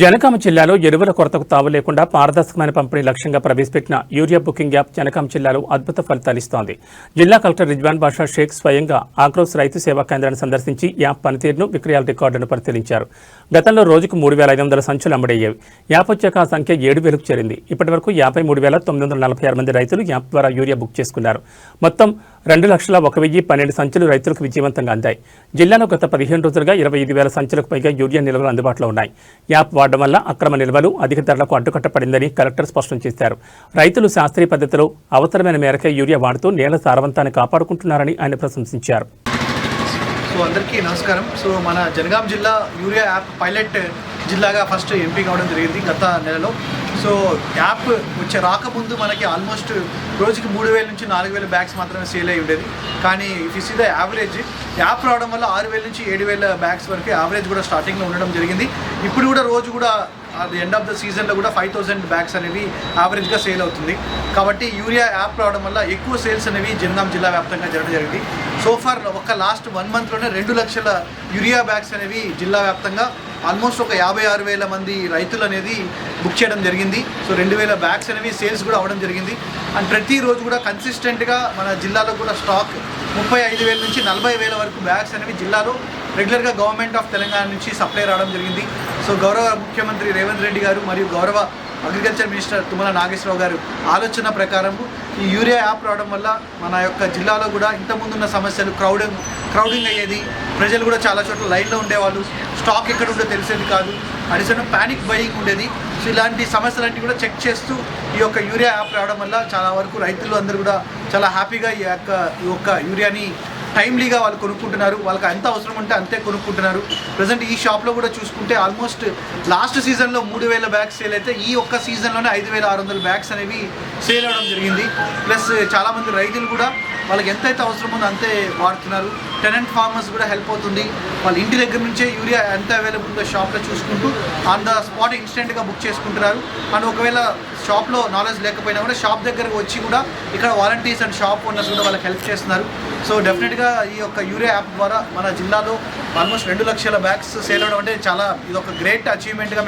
జనగామ జిల్లాలో ఎరువుల కొరతకు తావు లేకుండా పారదర్శకమైన పంపిణీ లక్ష్యంగా ప్రవేశపెట్టిన యూరియా బుకింగ్ యాప్ జనగామ జిల్లాలో అద్భుత ఫలితాలిస్తోంది. జిల్లా కలెక్టర్ రిజ్వాన్ బాషా షేక్ స్వయంగా ఆగ్రోస్ రైతు సేవా కేంద్రాన్ని సందర్శించి యాప్ పనితీరును, విక్రయాల రికార్డును పరిశీలించారు. గతంలో రోజుకు 3,500 సంచులు అమ్ముడయ్యేవి. యాప్ వచ్చాక ఆ సంఖ్య 7,000కు చేరింది. ఇప్పటి వరకు 53,946 మంది రైతులు యాప్ ద్వారా యూరియా బుక్ చేసుకున్నారు. మొత్తం 2,01,012 సంచులు రైతులకు విజయవంతంగా అందాయి. జిల్లాలో గత 15 రోజులుగా 25,000 సంచులకు పైగా యూరియా నిల్వలు అందుబాటులో ఉన్నాయి. యాప్ వాడడం వల్ల అక్రమ నిల్వలు, అధిక ధరలకు అడ్డుకట్టపడిందని కలెక్టర్ స్పష్టం చేశారు. రైతులు శాస్త్రీయ పద్ధతిలో అవసరమైన మేరకే యూరియా వాడుతూ నేల సారవంతాన్ని కాపాడుకుంటున్నారని ఆయన ప్రశంసించారు. అందరికీ నమస్కారం. మన జనగాం జిల్లా యూరియా యాప్ పైలట్ జిల్లాగా ఫస్ట్ ఎంపీ కావడం జరిగింది గత నెలలో. యాప్ రాకముందు మనకి ఆల్మోస్ట్ రోజుకి 3,000 నుంచి 4,000 బ్యాగ్స్ మాత్రమే సేల్ అయ్యి ఉండేది. కానీ if you see the average, app రావడం వల్ల 6,000 నుంచి 7,000 బ్యాగ్స్ వరకు యావరేజ్ కూడా స్టార్టింగ్లో ఉండడం జరిగింది. ఇప్పుడు కూడా రోజు కూడా అది ఎండ్ ఆఫ్ ద సీజన్లో కూడా 5,000 బ్యాగ్స్ అనేవి యావరేజ్గా సేల్ అవుతుంది. కాబట్టి యూరియా యాప్ రావడం వల్ల ఎక్కువ సేల్స్ అనేవి జనగాం జిల్లా వ్యాప్తంగా జరగడం జరిగింది. సోఫార్ ఒక లాస్ట్ 1 మంత్లోనే 2 లక్షల యూరియా బ్యాగ్స్ అనేవి జిల్లా వ్యాప్తంగా ఆల్మోస్ట్ ఒక 56,000 మంది రైతులు అనేది బుక్ చేయడం జరిగింది. 2,000 బ్యాగ్స్ అనేవి సేల్స్ కూడా అవ్వడం జరిగింది. అండ్ ప్రతిరోజు కూడా కన్సిస్టెంట్గా మన జిల్లాలో కూడా స్టాక్ 35,000 నుంచి 40,000 వరకు బ్యాగ్స్ అనేవి జిల్లాలో రెగ్యులర్గా గవర్నమెంట్ ఆఫ్ తెలంగాణ నుంచి సప్లై రావడం జరిగింది. గౌరవ ముఖ్యమంత్రి రేవంత్ రెడ్డి గారు మరియు గౌరవ అగ్రికల్చర్ మినిస్టర్ తుమ్మల నాగేశ్వరరావు గారు ఆలోచన ప్రకారం ఈ యూరియా యాప్ రావడం వల్ల మన యొక్క జిల్లాలో కూడా ఇంతకుముందున్న సమస్యలు క్రౌడింగ్ అయ్యేది, ప్రజలు కూడా చాలా చోట్ల లైన్లో ఉండేవాళ్ళు, స్టాక్ ఎక్కడ ఉందో తెలిసేది కాదు, అడిషనల్ ప్యానిక్ బయింగ్ ఉండేది. ఇలాంటి సమస్యలన్నీ కూడా చెక్ చేస్తూ ఈ యొక్క యూరియా యాప్ రావడం వల్ల చాలా వరకు రైతులు అందరూ కూడా చాలా హ్యాపీగా ఈ యొక్క యూరియాని టైమ్లీగా వాళ్ళు కొనుక్కుంటున్నారు. వాళ్ళకి ఎంత అవసరం ఉంటే అంతే కొనుక్కుంటున్నారు. ప్రజెంట్ ఈ షాప్లో కూడా చూసుకుంటే ఆల్మోస్ట్ లాస్ట్ సీజన్లో 3,000 బ్యాగ్స్ సేల్ అయితే ఈ ఒక్క సీజన్లోనే 5,600 బ్యాగ్స్ అనేవి సేల్ అవ్వడం జరిగింది. ప్లస్ చాలామంది రైతులు కూడా వాళ్ళకి ఎంతైతే అవసరం ఉందో అంతే వాడుతున్నారు. టెనెంట్ ఫార్మర్స్ కూడా హెల్ప్ అవుతుంది. వాళ్ళ ఇంటి దగ్గర నుంచే యూరియా ఎంత అవైలబుల్ ఉందో షాప్లో చూసుకుంటూ ఆన్ ద స్పాట్ ఇన్స్టెంట్గా బుక్ చేసుకుంటున్నారు. అండ్ ఒకవేళ షాప్లో నాలెడ్జ్ లేకపోయినా కూడా షాప్ దగ్గరకు వచ్చి కూడా ఇక్కడ వాలంటీర్స్ అండ్ షాప్ ఓనర్స్ కూడా వాళ్ళకి హెల్ప్ చేస్తున్నారు. డెఫినెట్గా ఈ యొక్క యూరియా యాప్ ద్వారా మన జిల్లాలో ఆల్మోస్ట్ 2 లక్షల బ్యాగ్స్ సేల్ అవ్వడం అంటే ఇది ఒక గ్రేట్ అచీవ్మెంట్గా